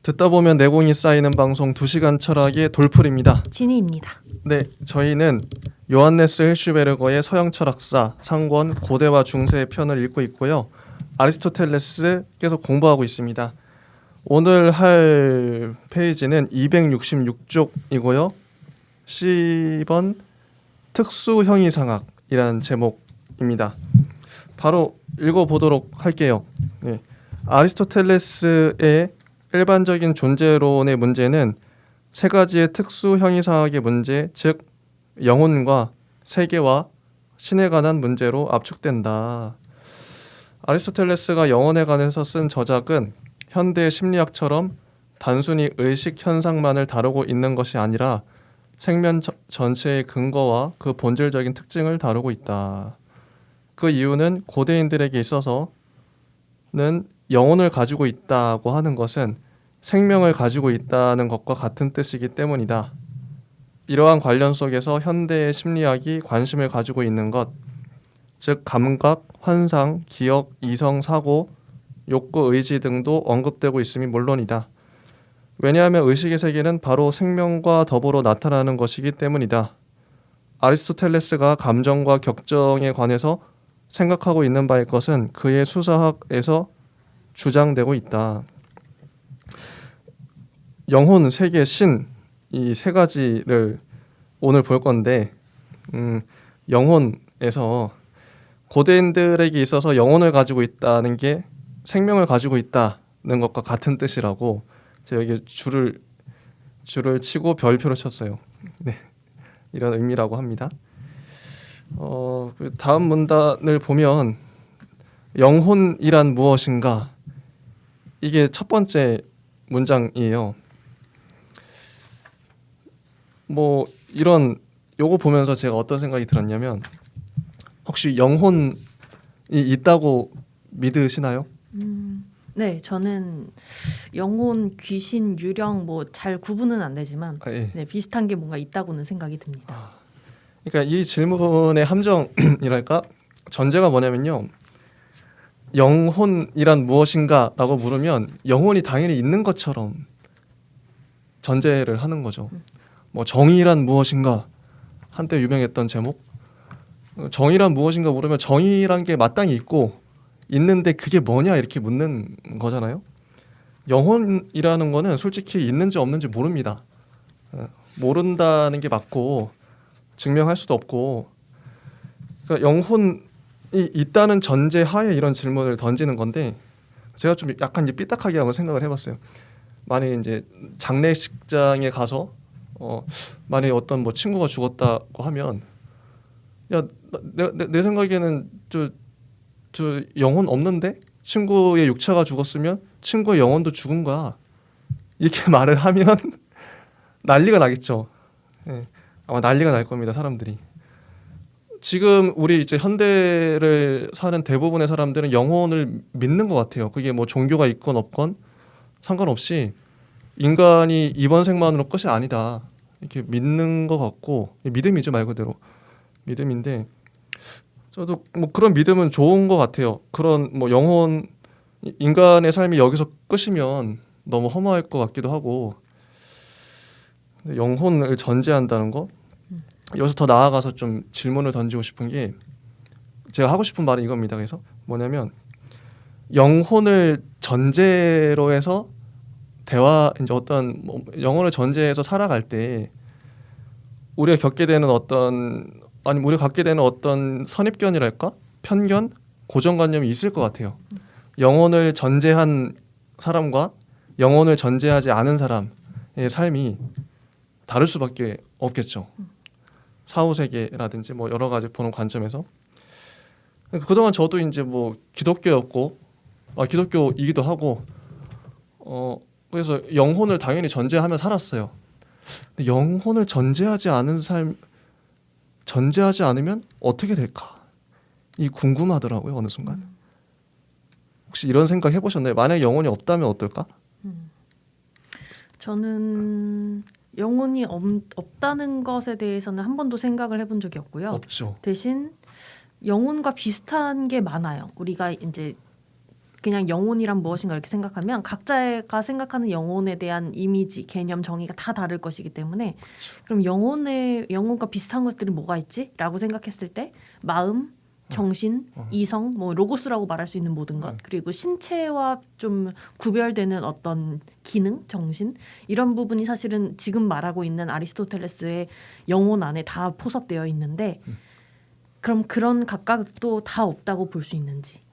듣다 보면 내공이 쌓이는 방송 2시간 철학의 돌풀입니다. 진희입니다. 네, 저희는 요한네스 힐슈베르거의 서양 철학사 상권 고대와 중세의 편을 읽고 있고요. 아리스토텔레스 계속 공부하고 있습니다. 오늘 할 페이지는 266쪽이고요. 10번 특수형이상학이라는 제목입니다. 바로 읽어보도록 할게요. 네. 아리스토텔레스의 일반적인 존재론의 문제는 세 가지의 특수형이상학의 문제, 즉 영혼과 세계와 신에 관한 문제로 압축된다. 아리스토텔레스가 영혼에 관해서 쓴 저작은 현대 심리학처럼 단순히 의식 현상만을 다루고 있는 것이 아니라 생명 전체의 근거와 그 본질적인 특징을 다루고 있다. 그 이유는 고대인들에게 있어서는 영혼을 가지고 있다고 하는 것은 생명을 가지고 있다는 것과 같은 뜻이기 때문이다. 이러한 관련 속에서 현대의 심리학이 관심을 가지고 있는 것, 즉 감각, 환상, 기억, 이성, 사고, 욕구, 의지 등도 언급되고 있음이 물론이다. 왜냐하면 의식의 세계는 바로 생명과 더불어 나타나는 것이기 때문이다. 아리스토텔레스가 감정과 격정에 관해서 생각하고 있는 바일 것은 그의 수사학에서 주장되고 있다. 영혼, 세계, 신, 이 세 가지를 오늘 볼 건데 영혼에서 고대인들에게 있어서 영혼을 가지고 있다는 게 생명을 가지고 있다는 것과 같은 뜻이라고 제가 여기 줄을 치고 별표를 쳤어요. 네, 이런 의미라고 합니다. 그 다음 문단을 보면 영혼이란 무엇인가? 이게 첫 번째 문장이에요. 뭐 이런 요거 보면서 제가 어떤 생각이 들었냐면 혹시 영혼이 있다고 믿으시나요? 네, 저는 영혼, 귀신, 유령 뭐 잘 구분은 안 되지만 예. 네, 비슷한 게 뭔가 있다고는 생각이 듭니다. 그러니까 이 질문의 함정이랄까 전제가 뭐냐면요. 영혼이란 무엇인가라고 물으면 영혼이 당연히 있는 것처럼 전제를 하는 거죠. 뭐 정의란 무엇인가 한때 유명했던 제목. 정의란 무엇인가 물으면 정의란 게 마땅히 있고 있는데 그게 뭐냐 이렇게 묻는 거잖아요. 영혼이라는 거는 솔직히 있는지 없는지 모릅니다. 모른다는 게 맞고 증명할 수도 없고 그러니까 영혼이 있다는 전제 하에 이런 질문을 던지는 건데 제가 좀 약간 이제 삐딱하게 한번 생각을 해봤어요. 만약에 이제 장례식장에 가서 만약에 어떤 뭐 친구가 죽었다고 하면 야 내 생각에는 저 영혼 없는데 친구의 육체가 죽었으면 친구의 영혼도 죽은 거야 이렇게 말을 하면 난리가 나겠죠. 예, 아마 난리가 날 겁니다. 사람들이 지금 우리 이제 현대를 사는 대부분의 사람들은 영혼을 믿는 것 같아요. 그게 뭐 종교가 있건 없건 상관없이 인간이 이번 생만으로 끝이 아니다 이렇게 믿는 것 같고 믿음이죠 말 그대로 믿음인데 저도 뭐 그런 믿음은 좋은 것 같아요. 그런 뭐 영혼 인간의 삶이 여기서 끝이면 너무 허무할 것 같기도 하고 영혼을 전제한다는 거 여기서 더 나아가서 좀 질문을 던지고 싶은 게 제가 하고 싶은 말은 이겁니다. 그래서 뭐냐면 영혼을 전제로 해서 대화 이제 어떤 뭐 영혼을 전제해서 살아갈 때 우리가 겪게 되는 우리가 갖게 되는 어떤 선입견이랄까 편견 고정관념이 있을 것 같아요. 영혼을 전제한 사람과 영혼을 전제하지 않은 사람의 삶이 다를 수밖에 없겠죠. 사후세계라든지 뭐 여러 가지 보는 관점에서 그동안 저도 이제 뭐 기독교이기도 하고 그래서 영혼을 당연히 전제하며 살았어요. 근데 영혼을 전제하지 않으면 어떻게 될까? 이 궁금하더라고요. 어느 순간. 혹시 이런 생각 해보셨나요? 만약 영혼이 없다면 어떨까? 저는 영혼이 없다는 것에 대해서는 한 번도 생각을 해본 적이 없고요. 없죠. 대신 영혼과 비슷한 게 많아요. 우리가 이제 그냥 영혼이란 무엇인가 이렇게 생각하면 각자가 생각하는 영혼에 대한 이미지, 개념, 정의가 다 다를 것이기 때문에 그럼 영혼과 비슷한 것들이 뭐가 있지? 라고 생각했을 때 마음, 정신, 이성, 뭐 로고스라고 말할 수 있는 모든 것, 그리고 신체와 좀 구별되는 어떤 기능, 정신 이런 부분이 사실은 지금 말하고 있는 아리스토텔레스의 영혼 안에 다 포섭되어 있는데 그럼 그런 각각도 다 없다고 볼 수 있는지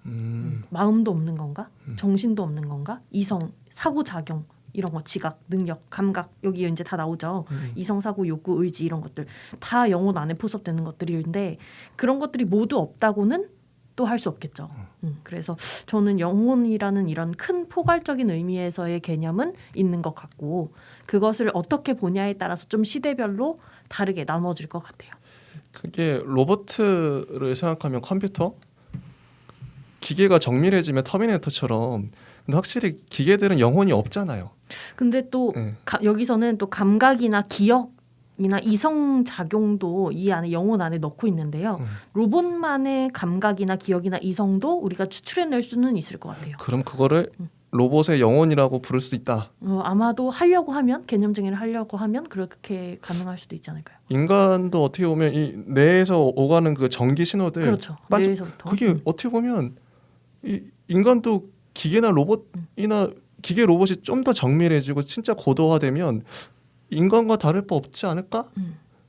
마음도 없는 건가? 정신도 없는 건가? 이성, 사고작용 이런 거, 지각, 능력, 감각 여기 이제 다 나오죠. 이성, 사고, 욕구, 의지 이런 것들 다 영혼 안에 포섭되는 것들인데 그런 것들이 모두 없다고는 또 할 수 없겠죠. 그래서 저는 영혼이라는 이런 큰 포괄적인 의미에서의 개념은 있는 것 같고 그것을 어떻게 보냐에 따라서 좀 시대별로 다르게 나눠질 것 같아요. 그게 로봇을 생각하면 컴퓨터, 기계가 정밀해지면 터미네이터처럼 근데 확실히 기계들은 영혼이 없잖아요. 근데 또 네. 여기서는 또 감각이나 기억이나 이성 작용도 이 안에 영혼 안에 넣고 있는데요. 로봇만의 감각이나 기억이나 이성도 우리가 추출해낼 수는 있을 것 같아요. 그럼 그거를 로봇의 영혼이라고 부를 수 있다. 아마도 하려고 하면 개념 정의를 하려고 하면 그렇게 가능할 수도 있지 않을까요? 인간도 어떻게 보면 이 뇌에서 오가는 그 전기 신호들 그렇죠. 반짝- 뇌에서부터. 그게 어떻게 보면 이 인간도 기계나 로봇이나 기계 로봇이 좀 더 정밀해지고 진짜 고도화되면 인간과 다를 바 없지 않을까?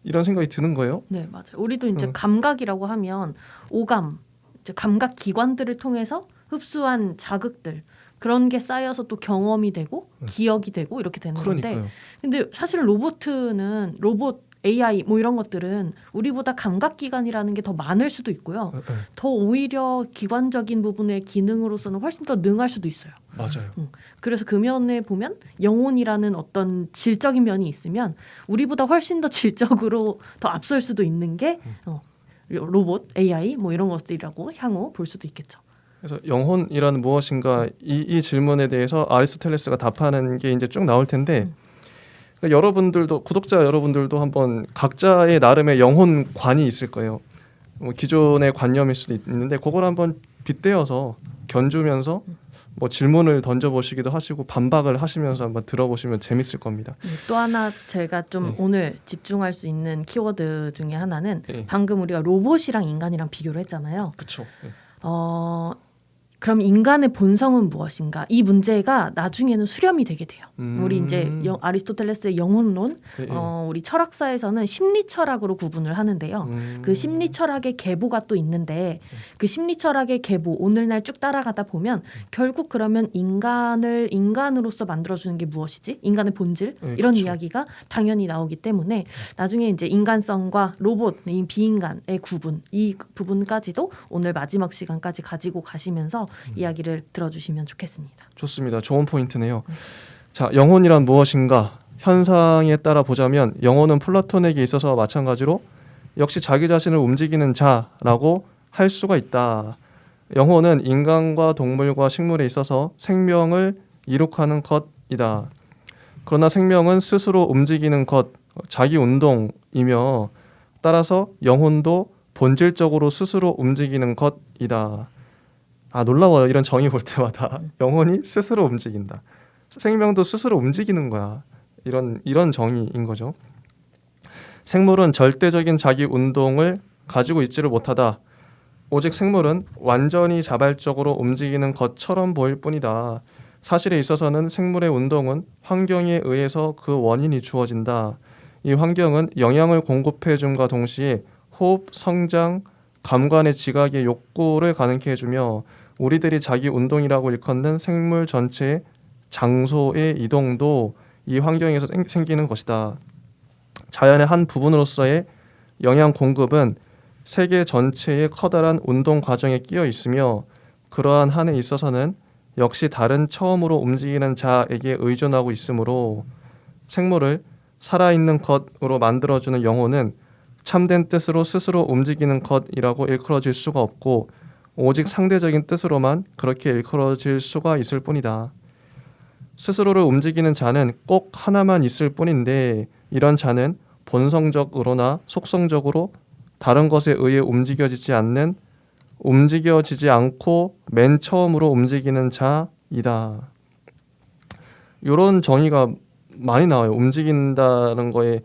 이런 생각이 드는 거예요. 네, 맞아요. 우리도 이제 감각이라고 하면 오감, 이제 감각 기관들을 통해서 흡수한 자극들 그런 게 쌓여서 또 경험이 되고 기억이 되고 이렇게 되는 건데 그러니까요. 근데 사실 로봇 AI 뭐 이런 것들은 우리보다 감각 기관이라는 게 더 많을 수도 있고요. 더 오히려 기관적인 부분의 기능으로서는 훨씬 더 능할 수도 있어요. 맞아요. 그래서 그 면에 보면 영혼이라는 어떤 질적인 면이 있으면 우리보다 훨씬 더 질적으로 더 앞설 수도 있는 게 로봇, AI 뭐 이런 것들이라고 향후 볼 수도 있겠죠. 그래서 영혼이란 무엇인가 이 질문에 대해서 아리스토텔레스가 답하는 게 이제 쭉 나올 텐데 그러니까 여러분들도 구독자 여러분들도 한번 각자의 나름의 영혼관이 있을 거예요. 뭐 기존의 관념일 수도 있는데 그걸 한번 빗대어서 견주면서 뭐 질문을 던져보시기도 하시고 반박을 하시면서 한번 들어보시면 재밌을 겁니다. 또 하나 제가 좀 네. 오늘 집중할 수 있는 키워드 중에 하나는 네. 방금 우리가 로봇이랑 인간이랑 비교를 했잖아요. 그렇죠. 그럼 인간의 본성은 무엇인가? 이 문제가 나중에는 수렴이 되게 돼요. 우리 이제 아리스토텔레스의 영혼론, 네, 네. 우리 철학사에서는 심리철학으로 구분을 하는데요. 그 심리철학의 계보가 또 있는데 그 심리철학의 계보 오늘날 쭉 따라가다 보면 결국 그러면 인간을 인간으로서 만들어주는 게 무엇이지? 인간의 본질 네, 이런 그렇죠. 이야기가 당연히 나오기 때문에 나중에 이제 인간성과 로봇, 이 비인간의 구분 이 부분까지도 오늘 마지막 시간까지 가지고 가시면서 이야기를 들어주시면 좋겠습니다. 좋습니다. 좋은 포인트네요. 자, 영혼이란 무엇인가? 현상에 따라 보자면 영혼은 플라톤에게 있어서 마찬가지로 역시 자기 자신을 움직이는 자라고 할 수가 있다. 영혼은 인간과 동물과 식물에 있어서 생명을 이룩하는 것이다. 그러나 생명은 스스로 움직이는 것, 자기 운동이며 따라서 영혼도 본질적으로 스스로 움직이는 것이다. 아, 놀라워요. 이런 정의 볼 때마다 영혼이 스스로 움직인다. 생명도 스스로 움직이는 거야. 이런 정의인 거죠. 생물은 절대적인 자기 운동을 가지고 있지를 못하다. 오직 생물은 완전히 자발적으로 움직이는 것처럼 보일 뿐이다. 사실에 있어서는 생물의 운동은 환경에 의해서 그 원인이 주어진다. 이 환경은 영양을 공급해 줌과 동시에 호흡, 성장, 감관의 지각의 욕구를 가능케 해주며 우리들이 자기 운동이라고 일컫는 생물 전체의 장소의 이동도 이 환경에서 생기는 것이다. 자연의 한 부분으로서의 영양 공급은 세계 전체의 커다란 운동 과정에 끼어 있으며 그러한 한에 있어서는 역시 다른 처음으로 움직이는 자에게 의존하고 있으므로 생물을 살아있는 것으로 만들어주는 영혼은 참된 뜻으로 스스로 움직이는 것이라고 일컬어질 수가 없고 오직 상대적인 뜻으로만 그렇게 일컬어질 수가 있을 뿐이다. 스스로를 움직이는 자는 꼭 하나만 있을 뿐인데 이런 자는 본성적으로나 속성적으로 다른 것에 의해 움직여지지 않는 움직여지지 않고 맨 처음으로 움직이는 자이다. 이런 정의가 많이 나와요. 움직인다는 거에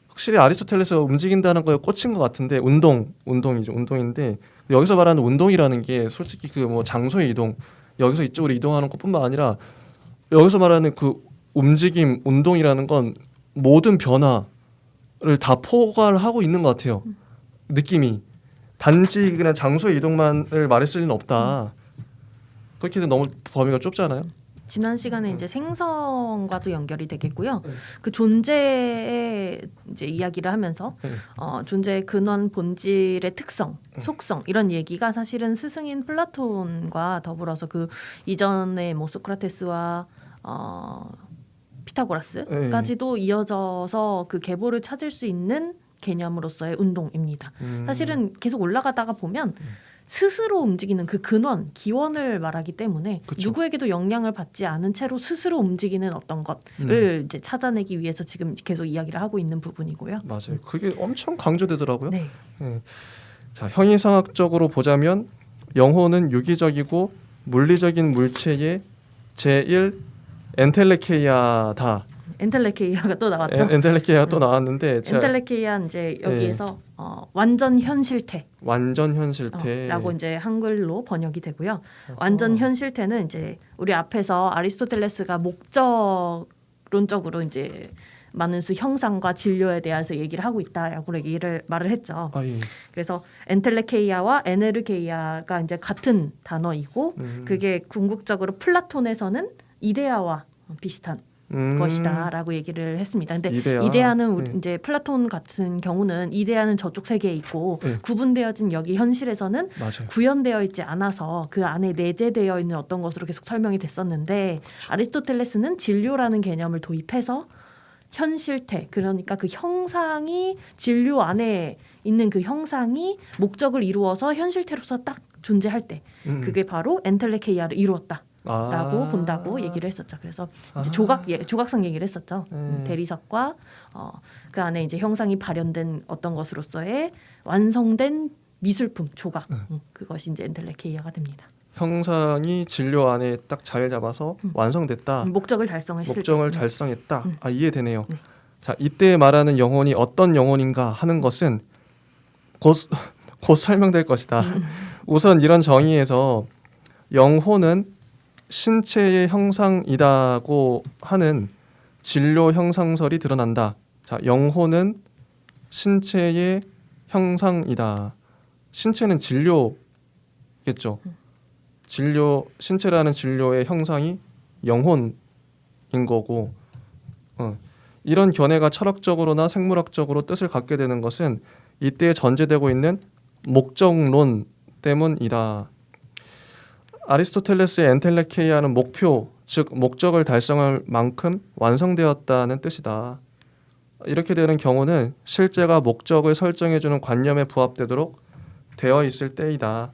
확실히 아리스토텔레스가 움직인다는 거에 꽂힌 것 같은데 운동이죠. 운동인데 여기서 말하는 운동이라는 게 솔직히 그 뭐 장소의 이동, 여기서 이쪽으로 이동하는 것뿐만 아니라 여기서 말하는 그 움직임, 운동이라는 건 모든 변화를 다 포괄하고 있는 것 같아요. 느낌이 단지 그냥 장소의 이동만을 말했을 리는 없다. 그렇게 되면 너무 범위가 좁잖아요. 지난 시간에 이제 생성과도 연결이 되겠고요. 그 존재의 이제 이야기를 하면서 존재의 근원, 본질의 특성, 속성 이런 얘기가 사실은 스승인 플라톤과 더불어서 그 이전에 뭐 소크라테스와 피타고라스까지도 이어져서 그 계보를 찾을 수 있는 개념으로서의 운동입니다. 사실은 계속 올라가다가 보면 스스로 움직이는 그 근원, 기원을 말하기 때문에 그쵸. 누구에게도 영향을 받지 않은 채로 스스로 움직이는 어떤 것을 이제 찾아내기 위해서 지금 계속 이야기를 하고 있는 부분이고요. 맞아요. 그게 엄청 강조되더라고요. 네. 자, 형이상학적으로 보자면 영혼은 유기적이고 물리적인 물체의 제1 엔텔레케이아다. 엔텔레케이아가 또 나왔죠. 엔텔레케이아가 또 나왔는데 제가 엔텔레케이아 이제 여기에서 완전 현실태. 완전 현실태. 라고 이제 한글로 번역이 되고요. 완전 현실태는 이제 우리 앞에서 아리스토텔레스가 목적론적으로 이제 많은 수 형상과 진료에 대해서 얘기를 하고 있다라고 말을 했죠. 예. 그래서 엔텔레케이아와 에네르게이아가 이제 같은 단어이고 그게 궁극적으로 플라톤에서는 이데아와 비슷한 것이다라고 얘기를 했습니다. 근데 이데아는 우리 이제 플라톤 같은 경우는 이데아는 저쪽 세계에 있고 구분되어진 여기 현실에서는 맞아요. 구현되어 있지 않아서 그 안에 내재되어 있는 어떤 것으로 계속 설명이 됐었는데 아리스토텔레스는 진료라는 개념을 도입해서 현실태, 그러니까 그 형상이 진료 안에 있는 그 형상이 목적을 이루어서 현실태로서 딱 존재할 때 그게 바로 엔텔레케이아를 이루었다. 라고 본다고 얘기를 했었죠. 그래서 이제 조각상 얘기를 했었죠. 대리석과 그 안에 이제 형상이 발현된 어떤 것으로서의 완성된 미술품 조각 그것이 이제 엔텔레케이아가 됩니다. 형상이 진료 안에 딱 자리 잡아서 완성됐다. 목적을 달성했을 목적을 때. 달성했다. 이해되네요. 자, 이때 말하는 영혼이 어떤 영혼인가 하는 것은 곧 설명될 것이다. 우선 이런 정의에서 영혼은 신체의 형상이다고 하는 진료 형상설이 드러난다. 자, 영혼은 신체의 형상이다. 신체는 진료겠죠. 신체라는 진료의 형상이 영혼인 거고, 이런 견해가 철학적으로나 생물학적으로 뜻을 갖게 되는 것은 이때 전제되고 있는 목적론 때문이다. 아리스토텔레스의 엔텔레케이아는 목표, 즉 목적을 달성할 만큼 완성되었다는 뜻이다. 이렇게 되는 경우는 실제가 목적을 설정해주는 관념에 부합되도록 되어 있을 때이다.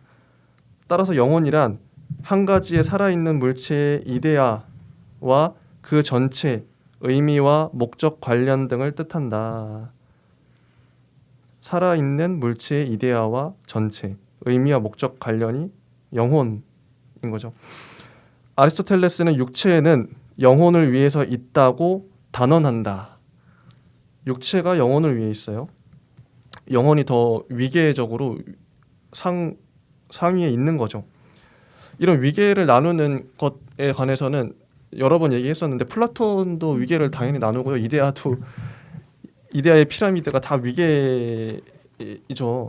따라서 영혼이란 한 가지의 살아있는 물체의 이데아와 그 전체, 의미와 목적 관련 등을 뜻한다. 살아있는 물체의 이데아와 전체, 의미와 목적 관련이 영혼인 거죠. 아리스토텔레스는 육체에는 영혼을 위해서 있다고 단언한다. 육체가 영혼을 위해 있어요. 영혼이 더 위계적으로 상위에 있는 거죠. 이런 위계를 나누는 것에 관해서는 여러 번 얘기했었는데 플라톤도 위계를 당연히 나누고요. 이데아의 피라미드가 다 위계이죠.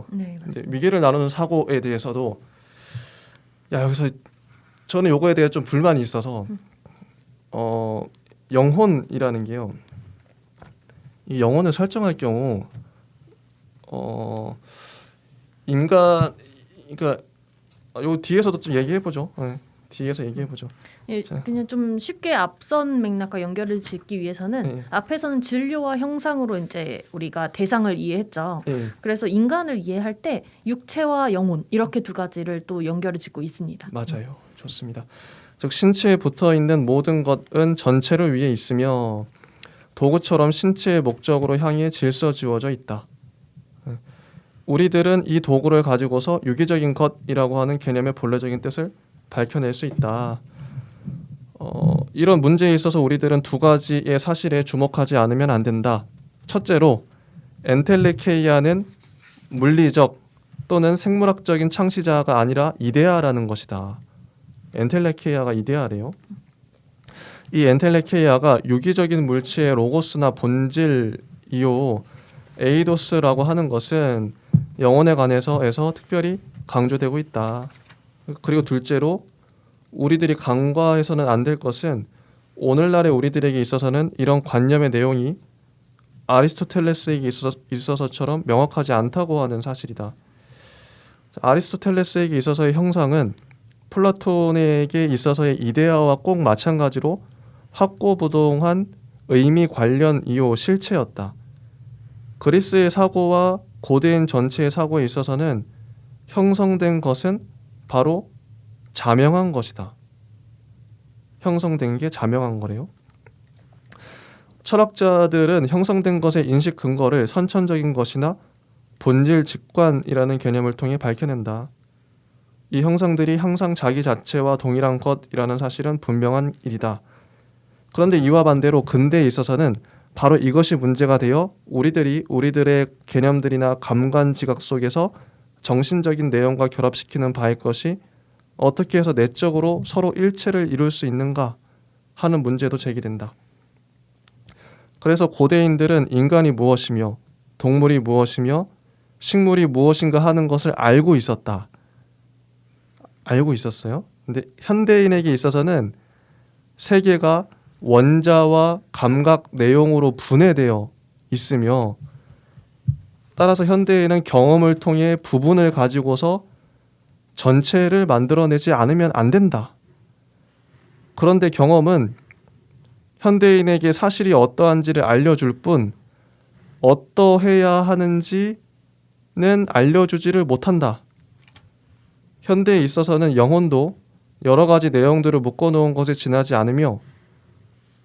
네, 근데 위계를 나누는 사고에 대해서도 여기서 저는 요거에 대해 좀 불만이 있어서 영혼이라는 게요. 이 영혼을 설정할 경우 인간 그러니까 요 뒤에서도 좀 얘기해 보죠. 뒤에서 얘기해 보죠. 예, 그냥 좀 쉽게 앞선 맥락과 연결을 짓기 위해서는 앞에서는 진료와 형상으로 이제 우리가 대상을 이해했죠. 그래서 인간을 이해할 때 육체와 영혼 이렇게 두 가지를 또 연결을 짓고 있습니다. 맞아요. 좋습니다. 즉 신체에 붙어 있는 모든 것은 전체를 위해 있으며 도구처럼 신체의 목적으로 향해 질서 지워져 있다. 우리들은 이 도구를 가지고서 유기적인 것이라고 하는 개념의 본래적인 뜻을 밝혀낼 수 있다. 이런 문제에 있어서 우리들은 두 가지의 사실에 주목하지 않으면 안 된다. 첫째로 엔텔레케이아는 물리적 또는 생물학적인 창시자가 아니라 이데아라는 것이다. 엔텔레케이아가 이데아래요. 이 엔텔레케이아가 유기적인 물체의 로고스나 본질이요 에이도스라고 하는 것은 영혼에 관해서에서 특별히 강조되고 있다. 그리고 둘째로 우리들이 간과해서는 안 될 것은 오늘날의 우리들에게 있어서는 이런 관념의 내용이 아리스토텔레스에게 있어서처럼 명확하지 않다고 하는 사실이다. 아리스토텔레스에게 있어서의 형상은 플라톤에게 있어서의 이데아와 꼭 마찬가지로 확고부동한 의미 관련 이요 실체였다. 그리스의 사고와 고대인 전체의 사고에 있어서는 형성된 것은 바로 자명한 것이다. 형성된 게 자명한 거래요. 철학자들은 형성된 것의 인식 근거를 선천적인 것이나 본질 직관이라는 개념을 통해 밝혀낸다. 이 형상들이 항상 자기 자체와 동일한 것이라는 사실은 분명한 일이다. 그런데 이와 반대로 근대에 있어서는 바로 이것이 문제가 되어 우리들의 개념들이나 감관 지각 속에서 정신적인 내용과 결합시키는 바일 것이 어떻게 해서 내적으로 서로 일체를 이룰 수 있는가 하는 문제도 제기된다. 그래서 고대인들은 인간이 무엇이며 동물이 무엇이며 식물이 무엇인가 하는 것을 알고 있었다. 알고 있었어요. 근데 현대인에게 있어서는 세계가 원자와 감각 내용으로 분해되어 있으며 따라서 현대인은 경험을 통해 부분을 가지고서 전체를 만들어내지 않으면 안 된다. 그런데 경험은 현대인에게 사실이 어떠한지를 알려줄 뿐 어떠해야 하는지는 알려주지를 못한다. 현대에 있어서는 영혼도 여러 가지 내용들을 묶어놓은 것에 지나지 않으며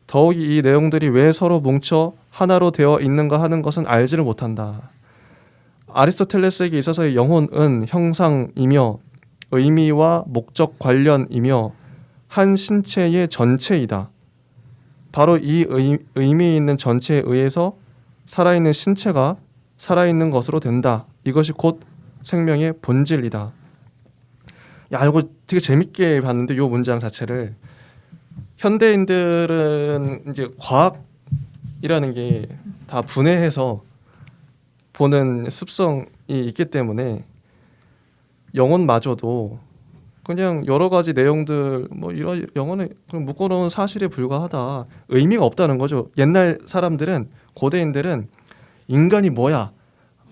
더욱이 이 내용들이 왜 서로 뭉쳐 하나로 되어 있는가 하는 것은 알지를 못한다. 아리스토텔레스에게 있어서의 영혼은 형상이며 의미와 목적 관련이며 한 신체의 전체이다. 바로 이 의미 있는 전체에 의해서 살아있는 신체가 살아있는 것으로 된다. 이것이 곧 생명의 본질이다. 야, 이거 되게 재밌게 봤는데 이 문장 자체를 현대인들은 이제 과학이라는 게 다 분해해서 보는 습성이 있기 때문에 영혼마저도 그냥 여러 가지 내용들 뭐 이런 영혼을 묶어놓은 사실에 불과하다. 의미가 없다는 거죠. 옛날 사람들은 고대인들은 인간이 뭐야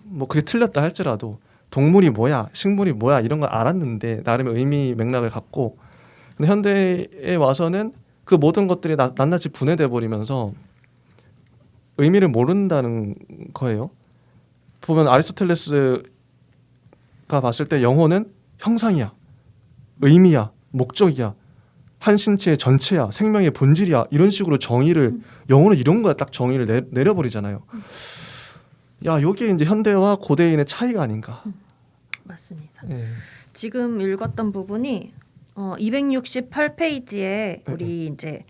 뭐 그게 틀렸다 할지라도 동물이 뭐야 식물이 뭐야 이런 걸 알았는데 나름의 의미 맥락을 갖고 근데 현대에 와서는 그 모든 것들이 낱낱이 분해돼 버리면서 의미를 모른다는 거예요. 보면 아리스토텔레스가 봤을 때 영혼은 형상이야, 의미야, 목적이야, 한 신체의 전체야, 생명의 본질이야 이런 식으로 정의를 영혼은 이런 거야 딱 정의를 내려버리잖아요. 야, 이게 이제 현대와 고대인의 차이가 아닌가. 맞습니다. 예. 지금 읽었던 부분이 268페이지에 우리 이제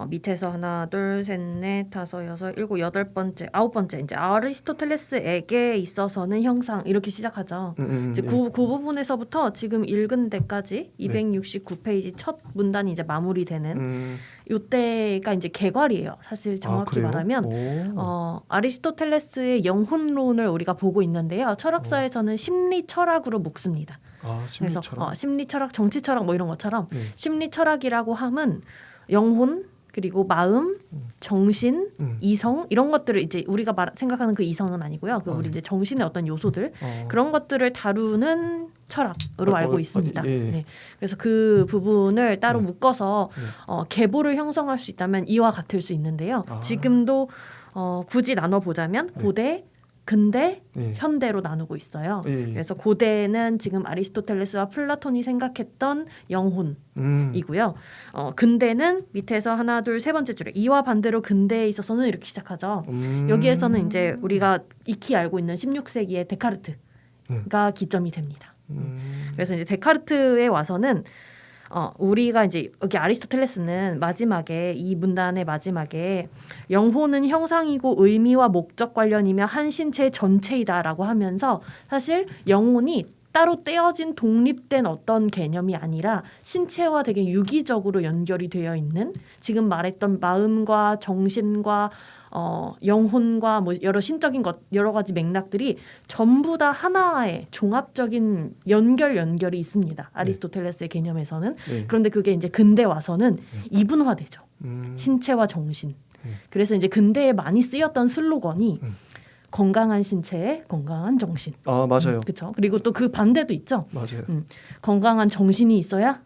밑에서 하나, 둘, 셋, 넷, 다섯, 여섯, 일곱, 여덟 번째, 아홉 번째 이제 아리스토텔레스에게 있어서는 형상 이렇게 시작하죠. 이제 그 부분에서부터 지금 읽은 데까지 269페이지 첫 문단이 이제 마무리되는 이때가 이제 개괄이에요. 사실 정확히 말하면 아리스토텔레스의 영혼론을 우리가 보고 있는데요. 철학사에서는 심리 철학으로 묶습니다. 심리 그래서 철학. 심리 철학, 정치 철학 뭐 이런 것처럼 심리 철학이라고 함은 영혼 그리고 마음, 정신, 이성 이런 것들을 이제 우리가 생각하는 그 이성은 아니고요. 그 우리 이제 정신의 어떤 요소들 그런 것들을 다루는 철학으로 알고 있습니다. 네. 그래서 그 부분을 따로 묶어서 계보를 형성할 수 있다면 이와 같을 수 있는데요. 지금도 굳이 나눠보자면 고대, 근대, 현대로 나누고 있어요. 그래서 고대는 지금 아리스토텔레스와 플라톤이 생각했던 영혼이고요. 근대는 밑에서 하나, 둘, 세 번째 줄에 이와 반대로 근대에 있어서는 이렇게 시작하죠. 여기에서는 이제 우리가 익히 알고 있는 16세기의 데카르트 기점이 됩니다. 그래서 이제 데카르트에 와서는 우리가 이제 여기 아리스토텔레스는 마지막에 이 문단의 마지막에 영혼은 형상이고 의미와 목적 관련이며 한 신체의 전체이다라고 하면서 사실 영혼이 따로 떼어진 독립된 어떤 개념이 아니라 신체와 되게 유기적으로 연결이 되어 있는 지금 말했던 마음과 정신과 영혼과 뭐 여러 신적인 것 여러 가지 맥락들이 전부 다 하나의 종합적인 연결이 있습니다. 아리스토텔레스의 개념에서는. 네. 그런데 그게 이제 근대 와서는 이분화되죠. 신체와 정신. 그래서 이제 근대에 많이 쓰였던 슬로건이 건강한 신체에 건강한 정신. 아 맞아요. 그렇죠. 그리고 또 그 반대도 있죠. 맞아요. 건강한 정신이 있어야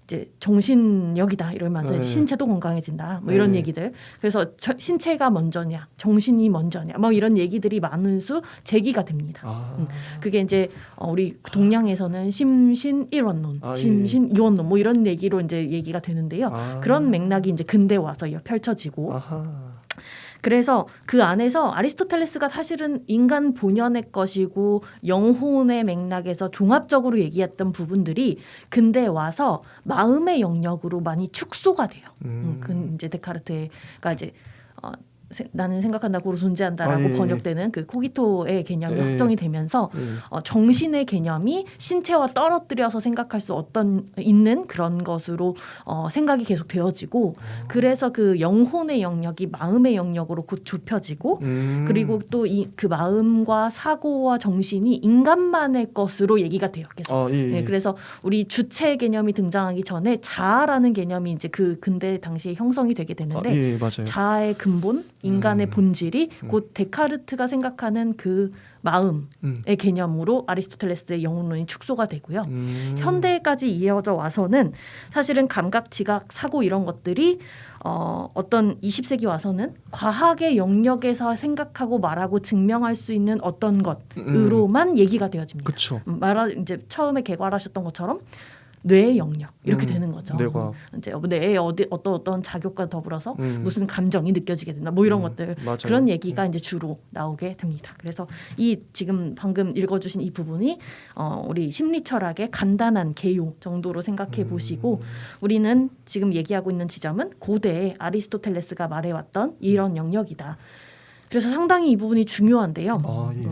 이제 정신력이다 이러면서 네. 신체도 건강해진다 뭐 이런 네. 얘기들. 그래서 신체가 먼저냐 정신이 먼저냐 뭐 이런 얘기들이 많은 수 제기가 됩니다. 그게 이제 우리 동양에서는 심신 일원론, 심신 이원론 뭐 이런 얘기로 이제 얘기가 되는데요. 그런 맥락이 이제 근대 와서 펼쳐지고. 그래서 그 안에서 아리스토텔레스가 사실은 인간 본연의 것이고 영혼의 맥락에서 종합적으로 얘기했던 부분들이 근대에 와서 마음의 영역으로 많이 축소가 돼요. 그 이제 데카르트가 이제 나는 생각한다고로 존재한다라고 번역되는 그 코기토의 개념이 확정이 되면서 정신의 개념이 신체와 떨어뜨려서 생각할 수 있는 그런 것으로 생각이 계속 되어지고 그래서 그 영혼의 영역이 마음의 영역으로 곧 좁혀지고 그리고 또 그 마음과 사고와 정신이 인간만의 것으로 얘기가 돼요. 계속. 네, 그래서 우리 주체 개념이 등장하기 전에 자아라는 개념이 이제 그 근대 당시에 형성이 되게 되는데 자아의 근본 인간의 본질이 곧 데카르트가 생각하는 그 마음의 개념으로 아리스토텔레스의 영혼론이 축소가 되고요. 현대까지 이어져 와서는 사실은 감각, 지각, 사고 이런 것들이 어떤 20세기 와서는 과학의 영역에서 생각하고 말하고 증명할 수 있는 어떤 것으로만 얘기가 되어집니다. 그렇죠. 이제 처음에 개괄하셨던 것처럼 뇌의 영역 이렇게 되는 거죠. 뇌과학. 이제 뇌의 어떤 자극과 더불어서 무슨 감정이 느껴지게 된다. 뭐 이런 것들 맞아요. 그런 얘기가 이제 주로 나오게 됩니다. 그래서 이 지금 방금 읽어주신 이 부분이 우리 심리 철학의 간단한 개요 정도로 생각해 보시고 우리는 지금 얘기하고 있는 지점은 고대에 아리스토텔레스가 말해왔던 이런 영역이다. 그래서 상당히 이 부분이 중요한데요.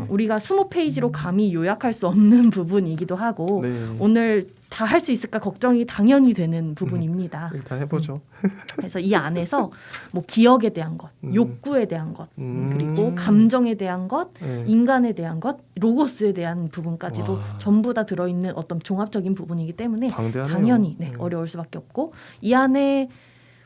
우리가 20페이지로 감히 요약할 수 없는 부분이기도 하고 오늘 다 할 수 있을까 걱정이 당연히 되는 부분입니다. 일단 해보죠. 그래서 이 안에서 뭐 기억에 대한 것, 욕구에 대한 것, 그리고 감정에 대한 것, 인간에 대한 것, 로고스에 대한 부분까지도 전부 다 들어있는 어떤 종합적인 부분이기 때문에 방대하네요. 당연히 어려울 수밖에 없고 이 안에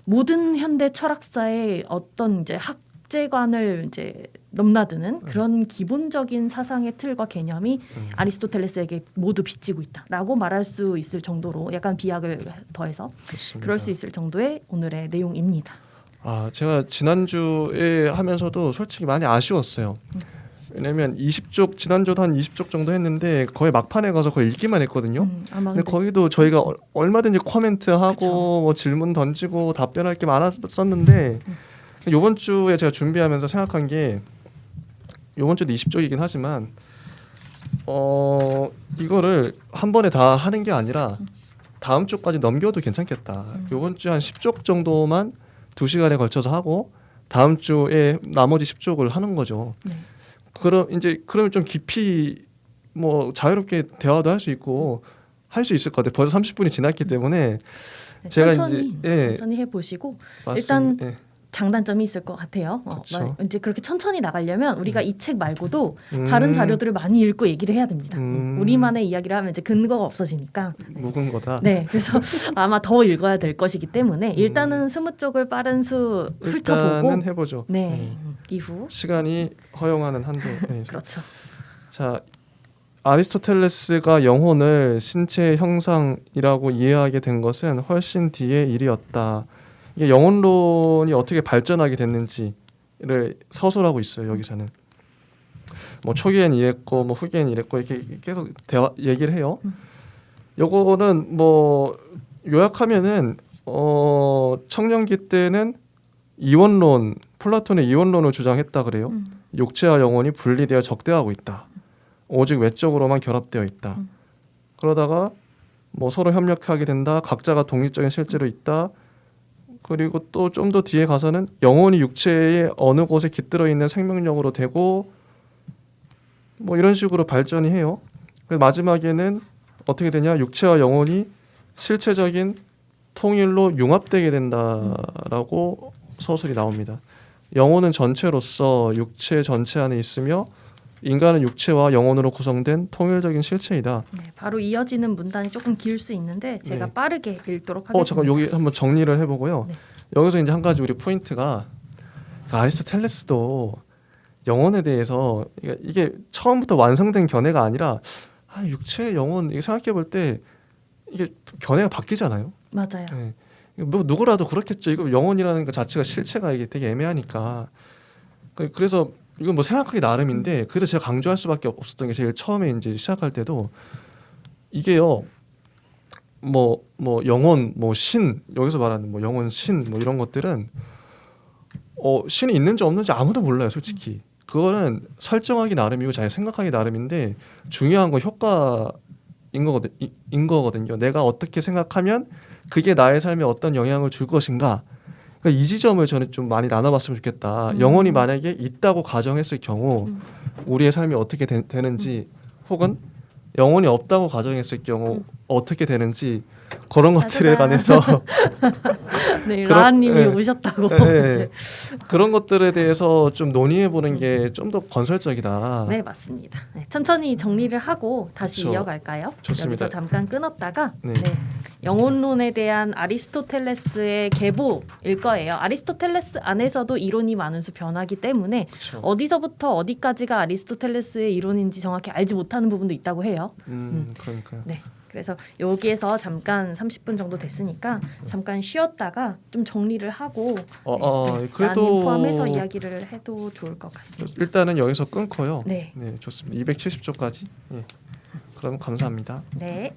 모든 현대 철학사의 어떤 이제 학제관을 이제 넘나드는 그런 기본적인 사상의 틀과 개념이 아리스토텔레스에게 모두 비치고 있다라고 말할 수 있을 정도로 약간 비약을 더해서 좋습니다. 그럴 수 있을 정도의 오늘의 내용입니다. 제가 지난주에 하면서도 솔직히 많이 아쉬웠어요. 왜냐면 20쪽 지난주도 한 20쪽 정도 했는데 거의 막판에 가서 거의 읽기만 했거든요. 근데 거기도 저희가 얼마든지 코멘트하고 뭐 질문 던지고 답변할 게 많았었는데 이번 주에 제가 준비하면서 생각한 게 이번 주도 20쪽이긴 하지만 이거를 한 번에 다 하는 게 아니라 다음 주까지 넘겨도 괜찮겠다. 이번 주에 한 10쪽 정도만 2시간에 걸쳐서 하고 다음 주에 나머지 10쪽을 하는 거죠. 그러면 좀 깊이 뭐 자유롭게 대화도 할 수 있고 할 수 있을 것 같아요. 벌써 30분이 지났기 때문에 제가 천천히 해보시고 일단 장단점이 있을 것 같아요. 이제 그렇게 천천히 나가려면 우리가 이 책 말고도 다른 자료들을 많이 읽고 얘기를 해야 됩니다. 우리만의 이야기를 하면 이제 근거가 없어지니까 묵은 거다. 네, 그래서 아마 더 읽어야 될 것이기 때문에 일단은 20쪽을 빠른 수 훑어보고 해보죠. 이후 시간이 허용하는 한도. 그렇죠. 자, 아리스토텔레스가 영혼을 신체의 형상이라고 이해하게 된 것은 훨씬 뒤의 일이었다. 이게 영혼론이 어떻게 발전하게 됐는지를 서술하고 있어요. 여기서는 뭐 초기엔 이랬고 뭐 후기엔 이랬고 이렇게 계속 얘기를 해요. 요거는 뭐 요약하면은 청년기 때는 이원론, 플라톤의 이원론을 주장했다 그래요. 육체와 영혼이 분리되어 적대하고 있다. 오직 외적으로만 결합되어 있다. 그러다가 뭐 서로 협력하게 된다. 각자가 독립적인 실제로 있다. 그리고 또 좀 더 뒤에 가서는 영혼이 육체의 어느 곳에 깃들어 있는 생명력으로 되고 뭐 이런 식으로 발전이 해요. 그래서 마지막에는 어떻게 되냐? 육체와 영혼이 실체적인 통일로 융합되게 된다라고 서술이 나옵니다. 영혼은 전체로서 육체 전체 안에 있으며 인간은 육체와 영혼으로 구성된 통일적인 실체이다. 네, 바로 이어지는 문단이 조금 길 수 있는데 제가 네. 빠르게 읽도록 하겠습니다. 잠깐 여기 한번 정리를 해보고요. 네. 여기서 이제 한 가지 우리 포인트가 아리스토텔레스도 영혼에 대해서 이게 처음부터 완성된 견해가 아니라 육체, 영혼 이게 생각해 볼 때 이게 견해가 바뀌잖아요. 맞아요. 네. 뭐 누구라도 그렇겠죠. 이거 영혼이라는 것 자체가 실체가 이게 되게 애매하니까. 그래서 이건 뭐 생각하기 나름인데 그래도 제가 강조할 수밖에 없었던 게 제일 처음에 이제 시작할 때도 이게요. 뭐 영혼, 뭐 신 여기서 말하는 뭐 영혼, 신 뭐 이런 것들은 신이 있는지 없는지 아무도 몰라요, 솔직히. 그거는 설정하기 나름이고 자기 생각하기 나름인데 중요한 건 효과인 거거든요. 내가 어떻게 생각하면 그게 나의 삶에 어떤 영향을 줄 것인가. 그러니까 이 지점을 저는 좀 많이 나눠봤으면 좋겠다. 영혼이 만약에 있다고 가정했을 경우 우리의 삶이 어떻게 되는지 혹은 영혼이 없다고 가정했을 경우 어떻게 되는지 그런 것들에 관해서 네, 그런- 라한님이 네. 오셨다고. 네. 그런 것들에 대해서 좀 논의해 보는 게 좀 더 건설적이다. 네, 맞습니다. 네, 천천히 정리를 하고 다시 그쵸. 이어갈까요? 좋습니다. 여기서 잠깐 끊었다가 네. 영혼론에 대한 아리스토텔레스의 계보일 거예요. 아리스토텔레스 안에서도 이론이 많은 수 변하기 때문에 그렇죠. 어디서부터 어디까지가 아리스토텔레스의 이론인지 정확히 알지 못하는 부분도 있다고 해요. 그러니까요. 네. 그래서 여기에서 잠깐 30분 정도 됐으니까 잠깐 쉬었다가 좀 정리를 하고 라님 그래도 포함해서 이야기를 해도 좋을 것 같습니다. 일단은 여기서 끊고요. 네. 좋습니다. 270조까지. 그럼 감사합니다. 네.